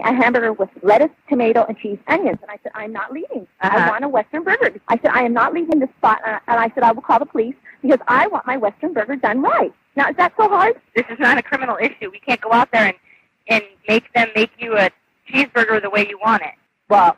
a hamburger with lettuce, tomato, and cheese, onions. And I said, I'm not leaving. I want a Western burger. I said, I am not leaving this spot. And I said, I will call the police because I want my Western burger done right. Now, is that so hard? This is not a criminal issue. We can't go out there and make them make you a cheeseburger the way you want it. Well,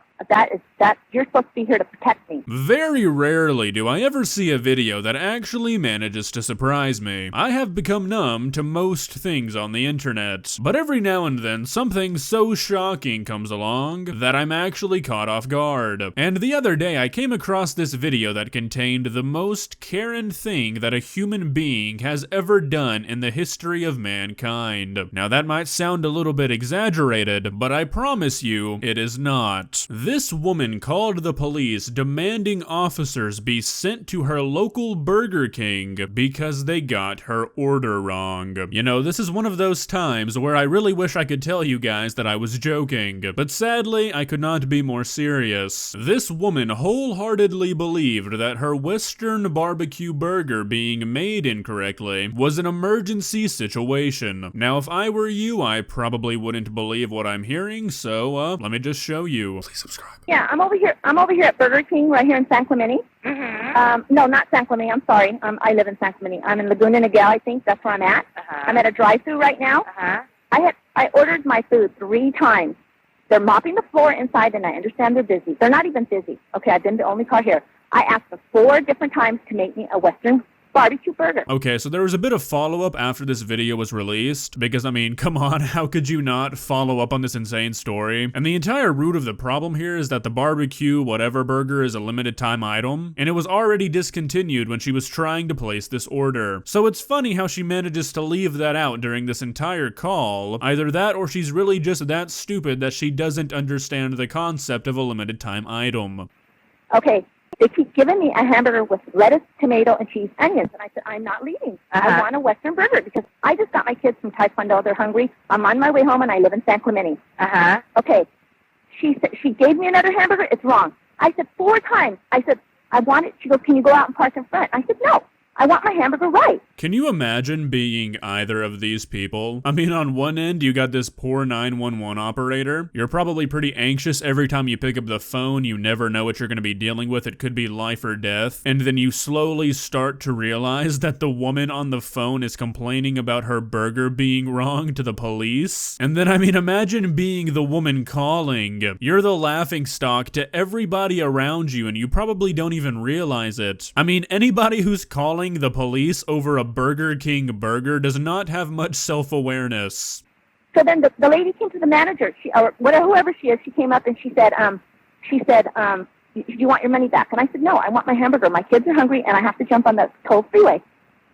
you're supposed to be here to protect me. Very rarely do I ever see a video that actually manages to surprise me. I have become numb to most things on the internet, but every now and then something so shocking comes along that I'm actually caught off guard. And the other day I came across this video that contained the most Karen thing that a human being has ever done in the history of mankind. Now that might sound a little bit exaggerated, but I promise you it is not. This woman called the police demanding officers be sent to her local Burger King because they got her order wrong. You know, this is one of those times where I really wish I could tell you guys that I was joking, but sadly I could not be more serious. This woman wholeheartedly believed that her Western BBQ Burger being made incorrectly was an emergency situation. Now if I were you, I probably wouldn't believe what I'm hearing, so let me just show you. Please subscribe. Yeah, I'm over here at Burger King right here in San Clemente. No, not San Clemente. I'm sorry. I live in San Clemente. I'm in Laguna Niguel, I think. That's where I'm at. I'm at a drive-thru right now. I ordered my food 3 times. They're mopping the floor inside, and I understand they're busy. They're not even busy. Okay, I've been the only car here. I asked for 4 different times to make me a Western barbecue burger. Okay, so there was a bit of follow-up after this video was released, because I mean, come on, how could you not follow up on this insane story? And the entire root of the problem here is that the barbecue whatever burger is a limited time item, and it was already discontinued when she was trying to place this order. So it's funny how she manages to leave that out during this entire call. Either that or she's really just that stupid that she doesn't understand the concept of a limited time item. Okay. They keep giving me a hamburger with lettuce, tomato, and cheese, onions. And I said, I'm not leaving. I want a Western burger because I just got my kids from Taekwondo. They're hungry. I'm on my way home, and I live in San Clemente. Okay. She gave me another hamburger. It's wrong. I said 4 times. I said, I want it. She goes, can you go out and park in front? I said, no. I want my hamburger right. Can you imagine being either of these people? I mean, on one end, you got this poor 911 operator. You're probably pretty anxious every time you pick up the phone. You never know what you're going to be dealing with. It could be life or death. And then you slowly start to realize that the woman on the phone is complaining about her burger being wrong to the police. And then, I mean, imagine being the woman calling. You're the laughingstock to everybody around you, and you probably don't even realize it. I mean, anybody who's calling the police over a Burger King burger does not have much self-awareness. So then the lady came to the manager, whoever she is, she came up and she said, do you want your money back? And I said, no, I want my hamburger. My kids are hungry and I have to jump on the toll freeway.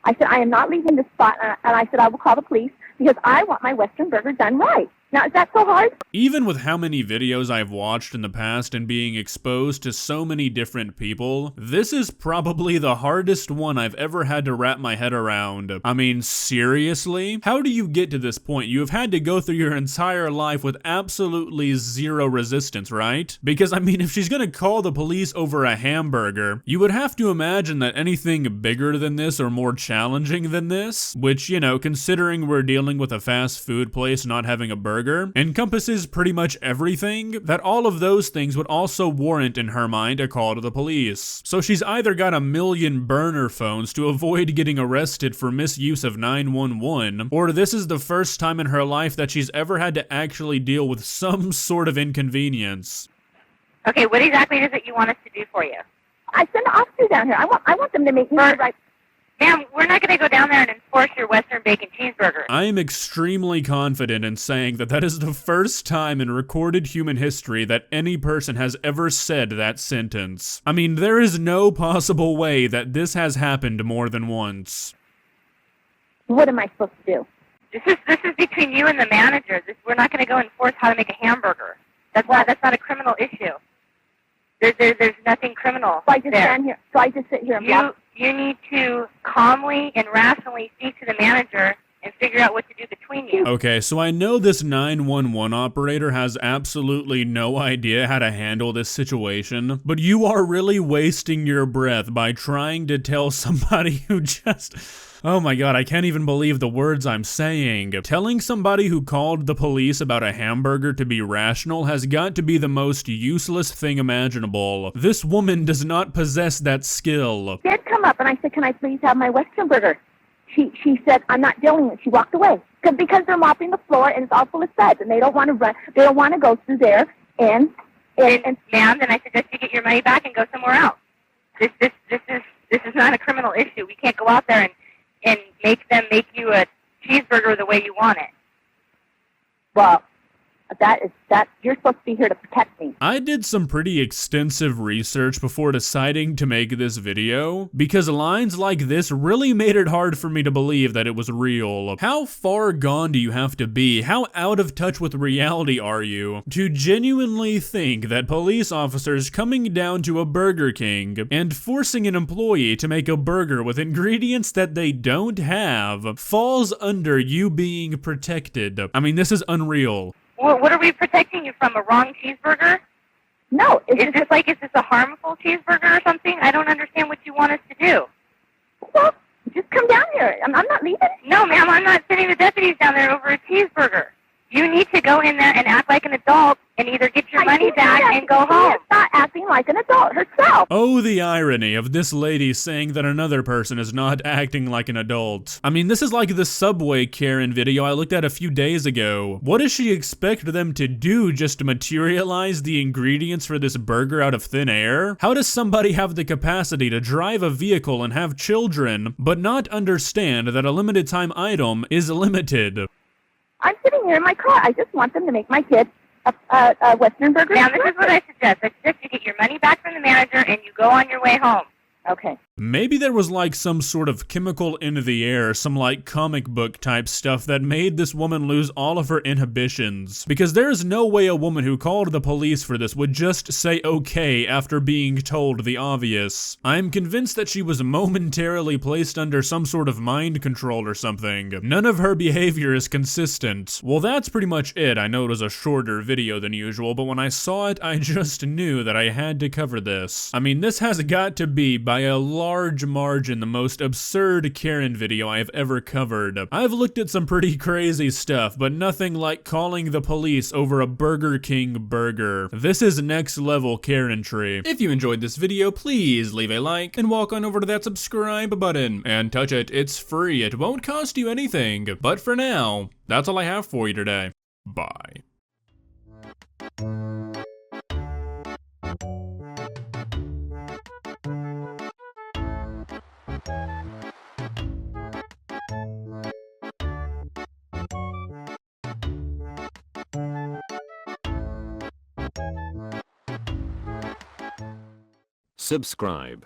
I said, I am not leaving this spot. And I said, I will call the police because I want my Western burger done right. Now, is that so hard? Even with how many videos I've watched in the past and being exposed to so many different people, this is probably the hardest one I've ever had to wrap my head around. I mean, seriously? How do you get to this point? You have had to go through your entire life with absolutely zero resistance, right? Because, I mean, if she's gonna call the police over a hamburger, you would have to imagine that anything bigger than this or more challenging than this, which, you know, considering we're dealing with a fast food place not having a burger, encompasses pretty much everything, that all of those things would also warrant in her mind a call to the police. So she's either got a million burner phones to avoid getting arrested for misuse of 911, or this is the first time in her life that she's ever had to actually deal with some sort of inconvenience. Okay, what exactly is it you want us to do for you? I send the officers down here. I want them to make me the right. Ma'am, we're not going to go down there and enforce your Western bacon cheeseburger. I am extremely confident in saying that that is the first time in recorded human history that any person has ever said that sentence. I mean, there is no possible way that this has happened more than once. What am I supposed to do? This is between you and the manager. We're not going to go enforce how to make a hamburger. That's not a criminal issue. There's nothing criminal. So I just stand here. So I just sit here and block. You need to calmly and rationally speak to the manager and figure out what to do between you. Okay, so I know this 911 operator has absolutely no idea how to handle this situation, but you are really wasting your breath by trying to tell somebody who just... Oh my god, I can't even believe the words I'm saying. Telling somebody who called the police about a hamburger to be rational has got to be the most useless thing imaginable. This woman does not possess that skill. She did come up, and I said, can I please have my Western burger? She said, I'm not dealing with it. She walked away. Because they're mopping the floor, and it's all full of suds, and they don't want to run. They don't want to go through there. And ma'am, then I suggest you get your money back and go somewhere else. This is not a criminal issue. We can't go out there and make them make you a cheeseburger the way you want it. Well, that you're supposed to be here to protect me. I did some pretty extensive research before deciding to make this video, because lines like this really made it hard for me to believe that it was real. How far gone do you have to be? How out of touch with reality are you to genuinely think that police officers coming down to a Burger King and forcing an employee to make a burger with ingredients that they don't have falls under you being protected? I mean, this is unreal. What are we protecting you from? A wrong cheeseburger? No. Is this a harmful cheeseburger or something? I don't understand what you want us to do. Well, just come down here. I'm not leaving. No, ma'am, I'm not sending the deputies down there over a cheeseburger. You need to go in there and act like an adult and either get your money back and go home. She's not acting like an adult herself. Oh, the irony of this lady saying that another person is not acting like an adult. I mean, this is like the Subway Karen video I looked at a few days ago. What does she expect them to do, just to materialize the ingredients for this burger out of thin air? How does somebody have the capacity to drive a vehicle and have children, but not understand that a limited time item is limited? I'm sitting here in my car. I just want them to make my kid a Western burger. Now, this is what I suggest. I suggest you get your money back from the manager and you go on your way home. Okay. Maybe there was like some sort of chemical in the air, some like comic book type stuff that made this woman lose all of her inhibitions. Because there is no way a woman who called the police for this would just say okay after being told the obvious. I'm convinced that she was momentarily placed under some sort of mind control or something. None of her behavior is consistent. Well, that's pretty much it. I know it was a shorter video than usual, but when I saw it, I just knew that I had to cover this. I mean, this has got to be, by a large margin, the most absurd Karen video I have ever covered. I've looked at some pretty crazy stuff, but nothing like calling the police over a Burger King burger. This is next level Karen-try. If you enjoyed this video, please leave a like and walk on over to that subscribe button and touch it. It's free. It won't cost you anything. But for now, that's all I have for you today. Bye. Subscribe.